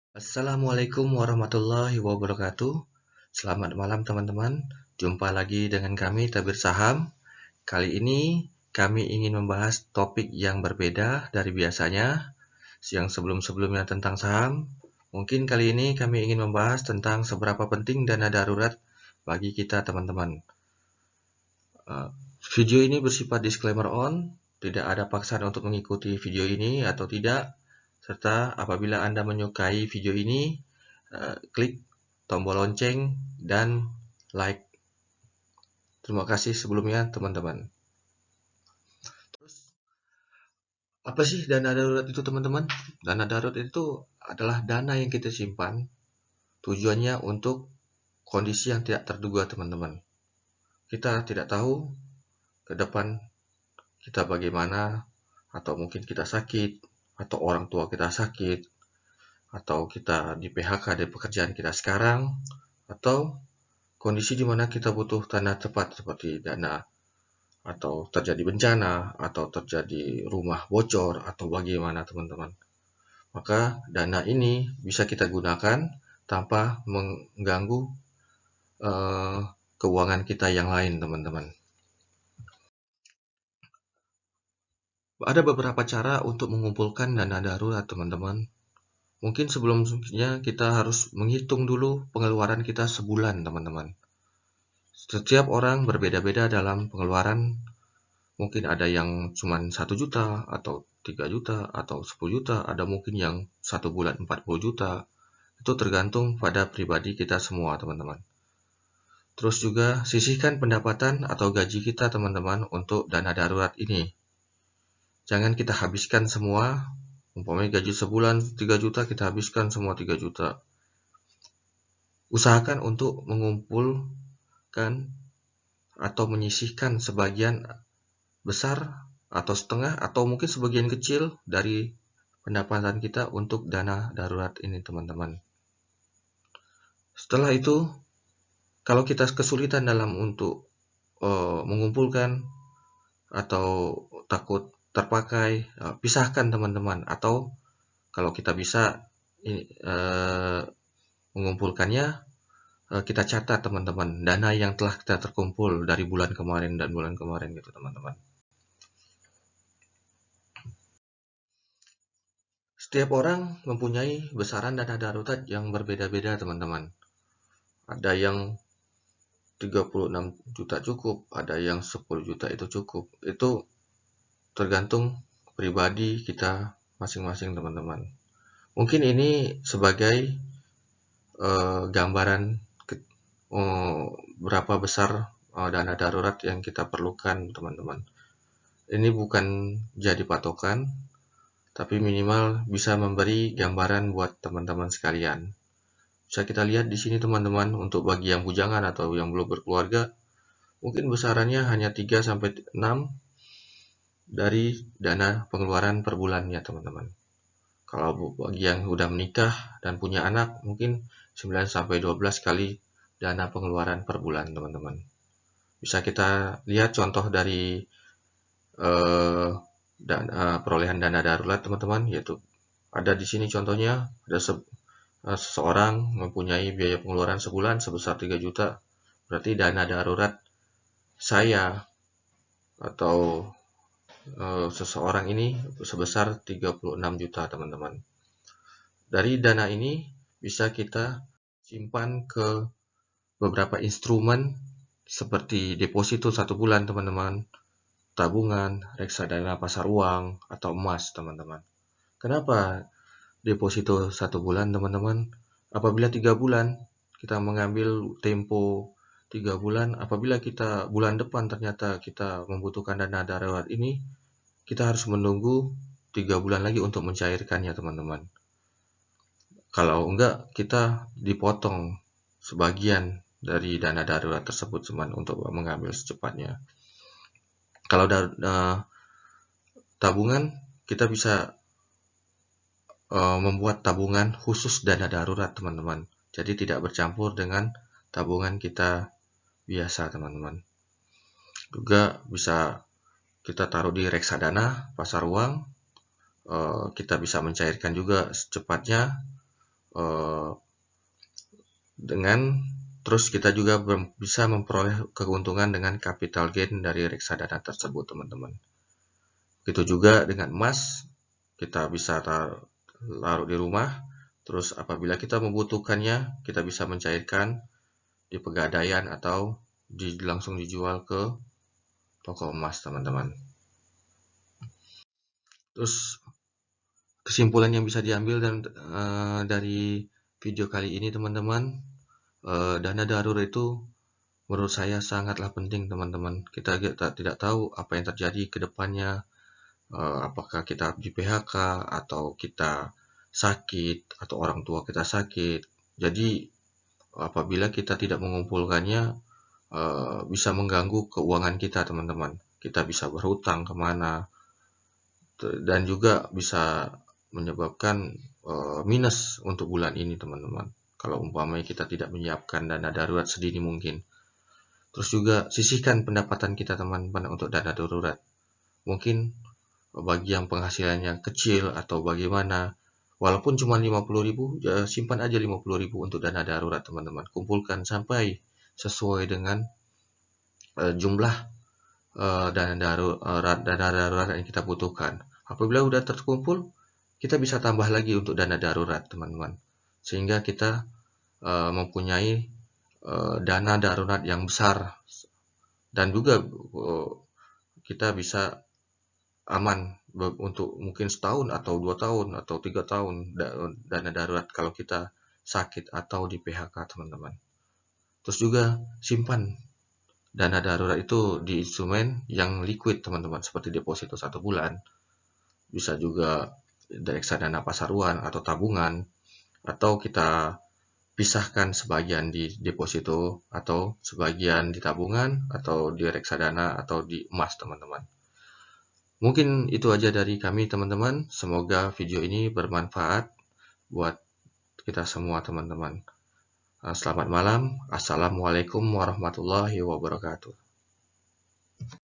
Assalamualaikum warahmatullahi wabarakatuh. Selamat malam teman-teman. Jumpa lagi dengan kami Tabir Saham. Kali ini kami ingin membahas topik yang berbeda dari biasanya, yang sebelum-sebelumnya tentang saham. Mungkin kali ini kami ingin membahas tentang seberapa penting dana darurat bagi kita teman-teman. Video ini bersifat disclaimer on, tidak ada paksaan untuk mengikuti video ini atau tidak, serta apabila Anda menyukai video ini, klik tombol lonceng dan like. Terima kasih sebelumnya teman-teman. Terus apa sih dana darurat itu teman-teman? Dana darurat itu adalah dana yang kita simpan, tujuannya untuk kondisi yang tidak terduga teman-teman. Kita tidak tahu ke depan kita bagaimana, atau mungkin kita sakit, atau orang tua kita sakit, atau kita di PHK dari pekerjaan kita sekarang, atau kondisi di mana kita butuh dana cepat seperti dana atau terjadi bencana atau terjadi rumah bocor atau bagaimana teman-teman. Maka dana ini bisa kita gunakan tanpa mengganggu keuangan kita yang lain teman-teman. Ada beberapa cara untuk mengumpulkan dana darurat teman-teman. Mungkin sebelumnya kita harus menghitung dulu pengeluaran kita sebulan teman-teman. Setiap orang berbeda-beda dalam pengeluaran. Mungkin ada yang cuma 1 juta atau 3 juta atau 10 juta, ada mungkin yang 1 bulan 40 juta. Itu tergantung pada pribadi kita semua teman-teman. Terus juga sisihkan pendapatan atau gaji kita teman-teman untuk dana darurat ini. Jangan kita habiskan semua, umpamanya gaji sebulan 3 juta, kita habiskan semua 3 juta. Usahakan untuk mengumpulkan atau menyisihkan sebagian besar atau setengah atau mungkin sebagian kecil dari pendapatan kita untuk dana darurat ini teman-teman. Setelah itu, kalau kita kesulitan dalam untuk mengumpulkan atau takut terpakai, pisahkan teman-teman. Atau kalau kita bisa mengumpulkannya, kita catat teman-teman dana yang telah kita terkumpul dari bulan kemarin dan bulan kemarin gitu teman-teman. Setiap orang mempunyai besaran dana darurat yang berbeda-beda teman-teman. Ada yang 36 juta cukup, ada yang 10 juta itu cukup. Itu tergantung pribadi kita masing-masing teman-teman. Mungkin ini sebagai gambaran berapa besar dana darurat yang kita perlukan teman-teman. Ini bukan jadi patokan, tapi minimal bisa memberi gambaran buat teman-teman sekalian. Bisa kita lihat di sini teman-teman, untuk bagi yang bujangan atau yang belum berkeluarga, mungkin besarannya hanya 3-6 dari dana pengeluaran per bulannya teman-teman. Kalau bagi yang sudah menikah dan punya anak, mungkin 9-12 kali dana pengeluaran per bulan teman-teman. Bisa kita lihat contoh dari perolehan dana darurat teman-teman, yaitu ada di sini contohnya, ada seseorang mempunyai biaya pengeluaran sebulan sebesar 3 juta, berarti dana darurat saya atau seseorang ini sebesar 36 juta teman-teman. Dari dana ini bisa kita simpan ke beberapa instrumen seperti deposito 1 bulan teman-teman, tabungan, reksadana pasar uang, atau emas teman-teman. Kenapa deposito 1 bulan teman-teman? Apabila 3 bulan kita mengambil tempo 3 bulan, apabila kita bulan depan ternyata kita membutuhkan dana darurat ini, kita harus menunggu 3 bulan lagi untuk mencairkannya teman-teman. Kalau enggak, kita dipotong sebagian dari dana darurat tersebut teman untuk mengambil secepatnya. Kalau tabungan, kita bisa membuat tabungan khusus dana darurat teman-teman. Jadi tidak bercampur dengan tabungan kita biasa teman-teman. Juga bisa kita taruh di reksadana pasar uang. Kita bisa mencairkan juga secepatnya eh, dengan terus kita juga bisa memperoleh keuntungan dengan capital gain dari reksadana tersebut, teman-teman. Begitu juga dengan emas, kita bisa taruh di rumah, terus apabila kita membutuhkannya, kita bisa mencairkan di Pegadaian atau langsung dijual ke toko emas, teman-teman. Terus kesimpulan yang bisa diambil dari video kali ini, teman-teman, dana darurat itu menurut saya sangatlah penting, teman-teman. Kita tidak tahu apa yang terjadi ke depannya, apakah kita di PHK atau kita sakit atau orang tua kita sakit. Jadi apabila kita tidak mengumpulkannya, bisa mengganggu keuangan kita, teman-teman. Kita bisa berhutang kemana, dan juga bisa menyebabkan minus untuk bulan ini, teman-teman. Kalau umpamanya kita tidak menyiapkan dana darurat sedini mungkin. Terus juga sisihkan pendapatan kita, teman-teman, untuk dana darurat. Mungkin bagi yang penghasilannya kecil atau bagaimana, walaupun cuma 50.000, ya simpan aja 50.000 untuk dana darurat, teman-teman. Kumpulkan sampai sesuai dengan jumlah dana darurat yang kita butuhkan. Apabila sudah terkumpul, kita bisa tambah lagi untuk dana darurat, teman-teman. Sehingga kita mempunyai dana darurat yang besar, dan juga kita bisa aman untuk mungkin setahun atau 2 tahun atau 3 tahun dana darurat kalau kita sakit atau di PHK, teman-teman. Terus juga simpan dana darurat itu di instrumen yang liquid, teman-teman, seperti deposito 1 bulan. Bisa juga dari reksadana pasaruan atau tabungan, atau kita pisahkan sebagian di deposito atau sebagian di tabungan atau di reksadana atau di emas, teman-teman. Mungkin itu aja dari kami, teman-teman. Semoga video ini bermanfaat buat kita semua, teman-teman. Selamat malam. Assalamualaikum warahmatullahi wabarakatuh.